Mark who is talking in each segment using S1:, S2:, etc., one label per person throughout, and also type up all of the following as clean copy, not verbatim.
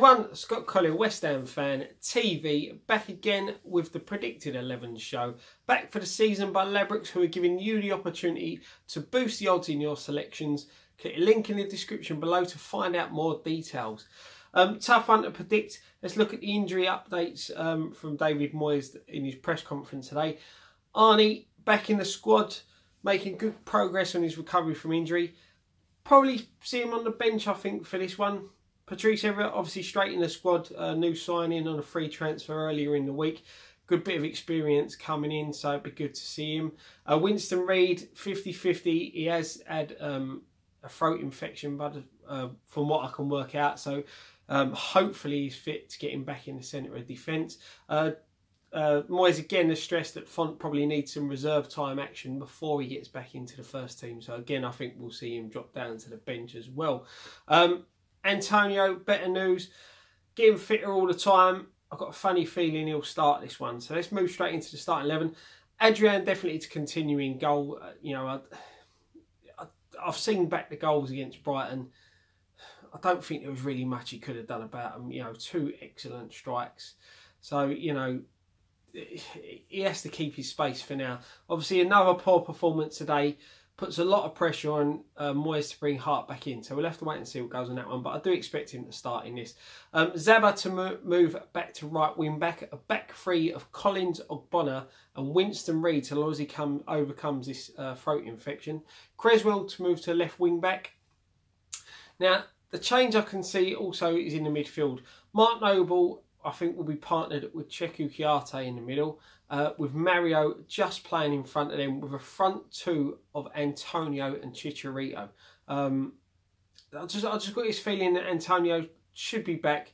S1: everyone, Scott Collier, West Ham fan TV, back again with the Predicted 11 show. Back for the season by Labrooks, who are giving you the opportunity to boost the odds in your selections. Click the link in the description below to find out more details. Tough one to predict. Let's look at the injury updates from David Moyes in his press conference today. Arnie back in the squad, making good progress on his recovery from injury. Probably see him on the bench, I think, for this one. Patrice Everett, obviously straight in the squad, new signing on a free transfer earlier in the week. Good bit of experience coming in, so it'd be good to see him. Winston Reid, 50-50. He has had a throat infection, but from what I can work out, so hopefully he's fit to get him back in the centre of defence. Moyes again has stressed that Font probably needs some reserve time action before he gets back into the first team. So again, I think we'll see him drop down to the bench as well. Antonio, better news, getting fitter all the time. I've got a funny feeling he'll start this one. So let's move straight into the starting 11. Adrian definitely to continue in goal. You know, I've seen back the goals against Brighton. I don't think there was really much he could have done about them. You know, 2 excellent strikes. So, you know, he has to keep his space for now. Obviously, another poor performance today puts a lot of pressure on Moyes to bring Hart back in. So we'll have to wait and see what goes on that one. But I do expect him to start in this. Zaba to move back to right wing back. A back three of Collins, Ogbonna and Winston Reid till as he overcomes this throat infection. Creswell to move to left wing back. Now, the change I can see also is in the midfield. Mark Noble, I think, will be partnered with Cheku Kouyaté in the middle, with Mario just playing in front of them, with a front two of Antonio and Chicharito. I just got this feeling that Antonio should be back.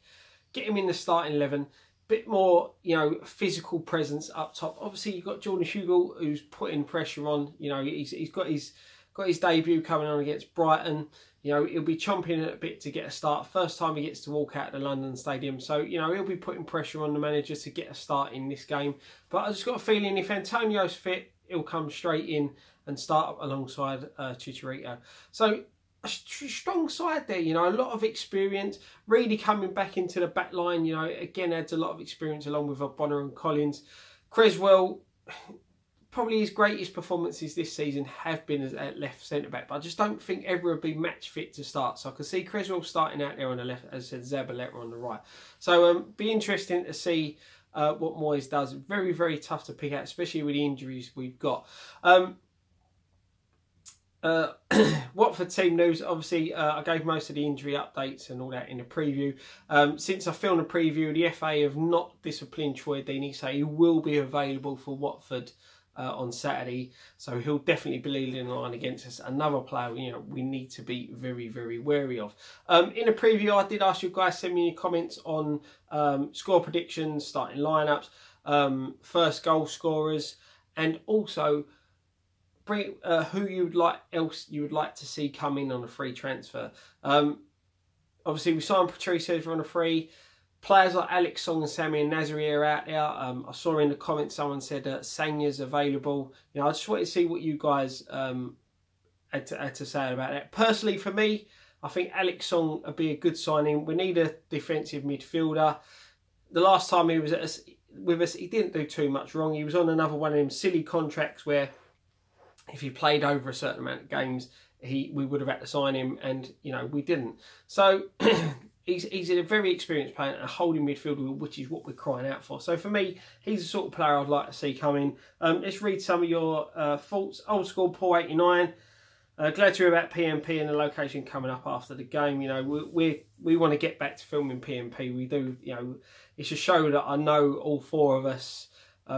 S1: Get him in the starting 11. Bit more, you know, physical presence up top. Obviously, you've got Jordan Hugill, who's putting pressure on. You know, he's got his debut coming on against Brighton. You know, he'll be chomping at a bit to get a start. First time he gets to walk out of the London Stadium. So, you know, he'll be putting pressure on the manager to get a start in this game. But I just got a feeling if Antonio's fit, he'll come straight in and start up alongside Chicharito. So, a strong side there, you know, a lot of experience. Really coming back into the back line, you know, again, adds a lot of experience along with Ogbonna and Collins. Creswell, probably his greatest performances this season have been as at left centre-back, but I just don't think ever would be match fit to start. So I can see Creswell starting out there on the left, as I said, Zabaleta on the right. So be interesting to see what Moyes does. Very, very tough to pick out, especially with the injuries we've got. Watford team news, obviously I gave most of the injury updates and all that in the preview. Since I filmed the preview, the FA have not disciplined Troy Deeney, so he will be available for Watford on Saturday, so he'll definitely be leading the line against us. Another player, you know, we need to be very, very wary of. In the preview, I did ask you guys, send me your comments on score predictions, starting lineups, first goal scorers, and also bring who you would like to see come in on a free transfer. Obviously, we signed Patrice Everett on a free. Players like Alex Song and Sammy and Nazari are out there. I saw in the comments someone said Sanya's available. You know, I just wanted to see what you guys had to say about that. Personally, for me, I think Alex Song would be a good signing. We need a defensive midfielder. The last time he was with us, he didn't do too much wrong. He was on another one of them silly contracts where if he played over a certain amount of games, we would have had to sign him, and you know, we didn't. So he's a very experienced player, a holding midfielder, which is what we're crying out for. So for me, he's the sort of player I'd like to see come in. Let's read some of your thoughts. Old School Paul 89. Glad to hear about PMP and the location coming up after the game. You know, we want to get back to filming PMP. We do. You know, it's a show that I know all 4 of us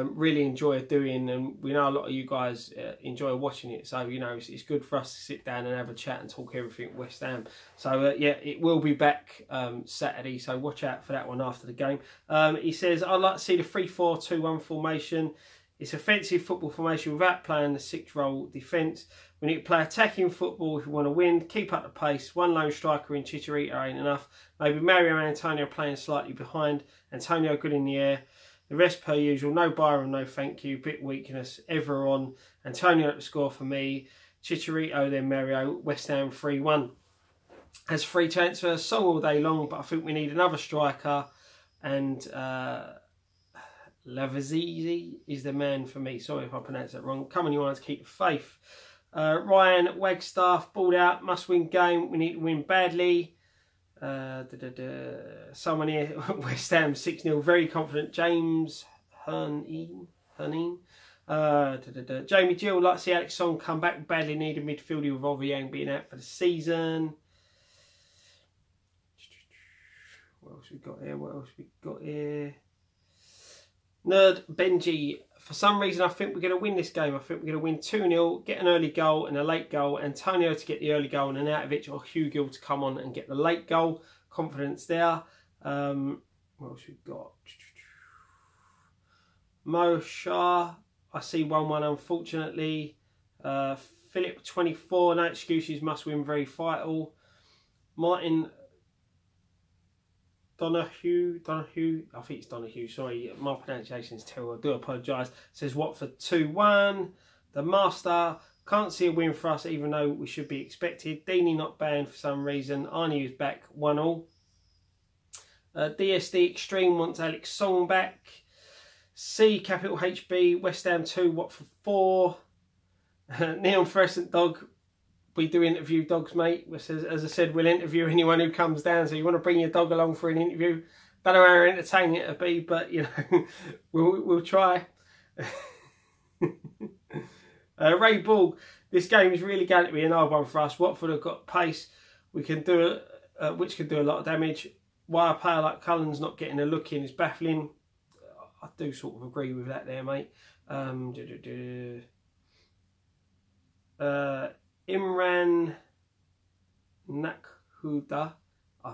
S1: really enjoy doing, and we know a lot of you guys enjoy watching it. So, you know, it's good for us to sit down and have a chat and talk everything West Ham. So, yeah, it will be back Saturday, so watch out for that one after the game. He says, I'd like to see the 3-4-2-1 formation. It's offensive football formation without playing the 6-role defence. We need to play attacking football if we want to win. Keep up the pace. One lone striker in Chicharito ain't enough. Maybe Mario and Antonio playing slightly behind. Antonio good in the air. The rest per usual. No Byron, no thank you. Bit weakness. Ever on. Antonio at the score for me. Chicharito, then Mario. West Ham 3-1. as free transfer. Song all day long, but I think we need another striker. And Lavezzi is the man for me. Sorry if I pronounced that wrong. Come on, you want to keep the faith. Ryan Wagstaff, balled out, must win game. We need to win badly. Someone here, West Ham 6-0, very confident. James Herneen. Jamie Gill, like to see Alex Song come back. Badly needed midfielder with Obiang being out for the season. What else we got here? Nerd Benji. For some reason, I think we're going to win this game. I think we're going to win 2-0, get an early goal and a late goal. Antonio to get the early goal and Arnautovic or Hugo to come on and get the late goal. Confidence there. What else we got? Mo Shah. I see 1-1 unfortunately. Philip 24. No excuses. Must win. Very vital. Martin Donahue, I think it's Donahue, sorry, my pronunciation is terrible, I do apologise. Says Watford 2-1. The Master, can't see a win for us even though we should be expected. Deeney not banned for some reason. Arnie is back, 1-1. DSD Extreme wants Alex Song back. C, capital HB, West Ham 2, Watford 4. Neon Fluorescent Dog, we do interview dogs, mate. As I said, we'll interview anyone who comes down. So you want to bring your dog along for an interview. Don't know how entertaining it'll be, but you know, we'll try. Ray Ball, this game is really going to be an hard one for us. Watford have got pace. We can do which can do a lot of damage. Why a player like Cullen's not getting a look in is baffling. I do sort of agree with that there, mate. Imran Nakhuda,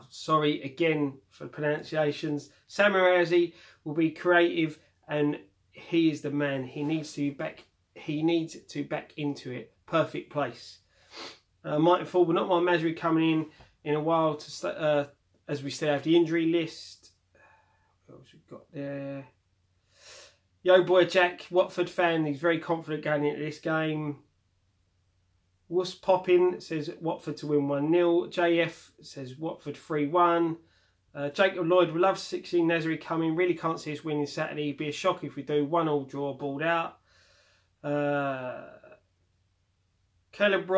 S1: sorry again for the pronunciations. Samarazi will be creative and he is the man. He needs to back into it. Perfect place. Martin Ford, not my Masri coming in a while to as we still have the injury list. What else we've got there? Yo boy Jack, Watford fan, he's very confident going into this game. Wuss Poppin says Watford to win 1-0. JF says Watford 3-1. Jacob Lloyd would love to 16 Nazari coming. Really can't see us winning Saturday. It'd be a shock if we do. 1-1 draw, balled out. Caleb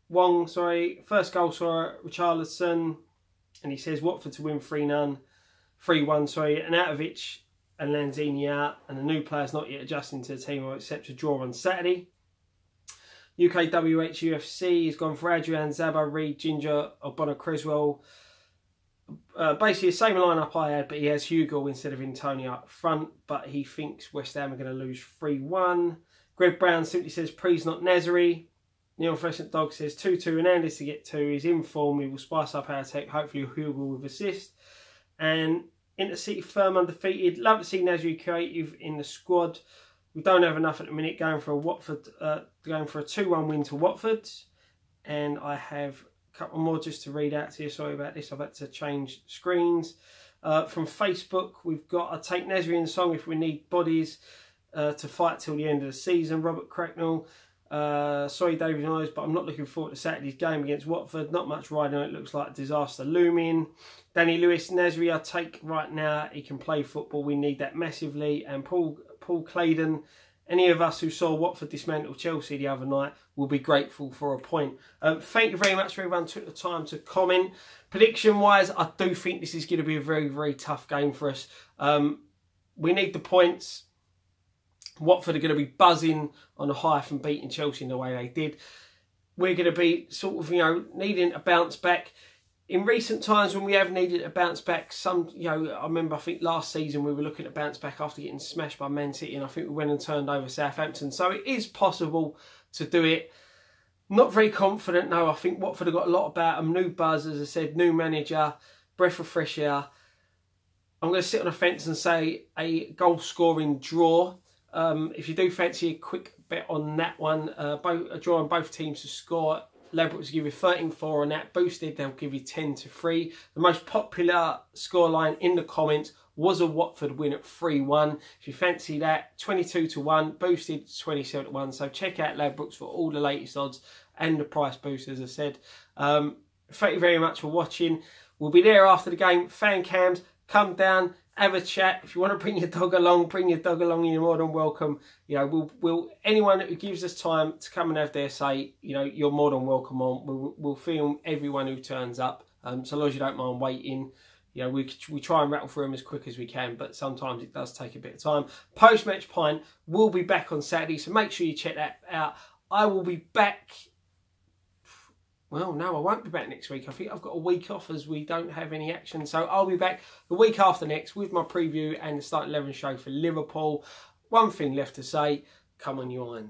S1: Wong, sorry. First goal for Richarlison. And he says Watford to win 3-1, sorry. Arnautovic and Lanzini out. And the new players not yet adjusting to the team or accept a draw on Saturday. UKWH UFC has gone for Adrian, Zaba, Reed, Ginger, Obona, Creswell. Basically the same lineup I had, but he has Hugo instead of Antonio up front. But he thinks West Ham are going to lose 3-1. Greg Brown simply says, please not Nazari. Neil Fluorescent Dog says 2-2 and Andy's to get 2. He's in form. He will spice up our attack. Hopefully Hugo with assist. And Intercity firm undefeated. Love to see Nazari creative in the squad. We don't have enough at the minute going for a 2-1 win to Watford. And I have a couple more just to read out to you. Sorry about this. I've had to change screens. From Facebook, we've got a Take Nazari and Song if we need bodies to fight till the end of the season. Robert Cracknell. Sorry, David Noyes, but I'm not looking forward to Saturday's game against Watford. Not much riding on it. Looks like a disaster looming. Danny Lewis, Nazari, I take right now. He can play football. We need that massively. And Paul Claydon, any of us who saw Watford dismantle Chelsea the other night will be grateful for a point. Thank you very much for everyone who took the time to comment. Prediction wise, I do think this is going to be a very, very tough game for us. We need the points. Watford are going to be buzzing on a high from beating Chelsea in the way they did. We're going to be sort of, needing a bounce back. In recent times when we have needed a bounce back, I remember I think last season we were looking at bounce back after getting smashed by Man City and I think we went and turned over Southampton. So it is possible to do it. Not very confident, no. I think Watford have got a lot about them. New buzz, as I said, new manager, breath of fresh air. I'm going to sit on the fence and say a goal-scoring draw. If you do fancy a quick bet on that one, a draw on both teams to score. Ladbrokes will give you 13-4 on that. Boosted, they'll give you 10-3. The most popular scoreline in the comments was a Watford win at 3-1. If you fancy that, 22-1, boosted 27-1. So check out Ladbrokes for all the latest odds and the price boost, as I said. Thank you very much for watching. We'll be there after the game. Fan cams, come down, have a chat. If you want to bring your dog along, bring your dog along. You're more than welcome. You know, we'll anyone who gives us time to come and have their say, you know, you're more than welcome on. We'll film everyone who turns up. So long as you don't mind waiting. You know, we try and rattle through them as quick as we can, but sometimes it does take a bit of time. Post-match pint will be back on Saturday, so make sure you check that out. I will be back. Well, no, I won't be back next week. I think I've got a week off as we don't have any action. So I'll be back the week after next with my preview and the Start 11 show for Liverpool. One thing left to say, come on you Irons.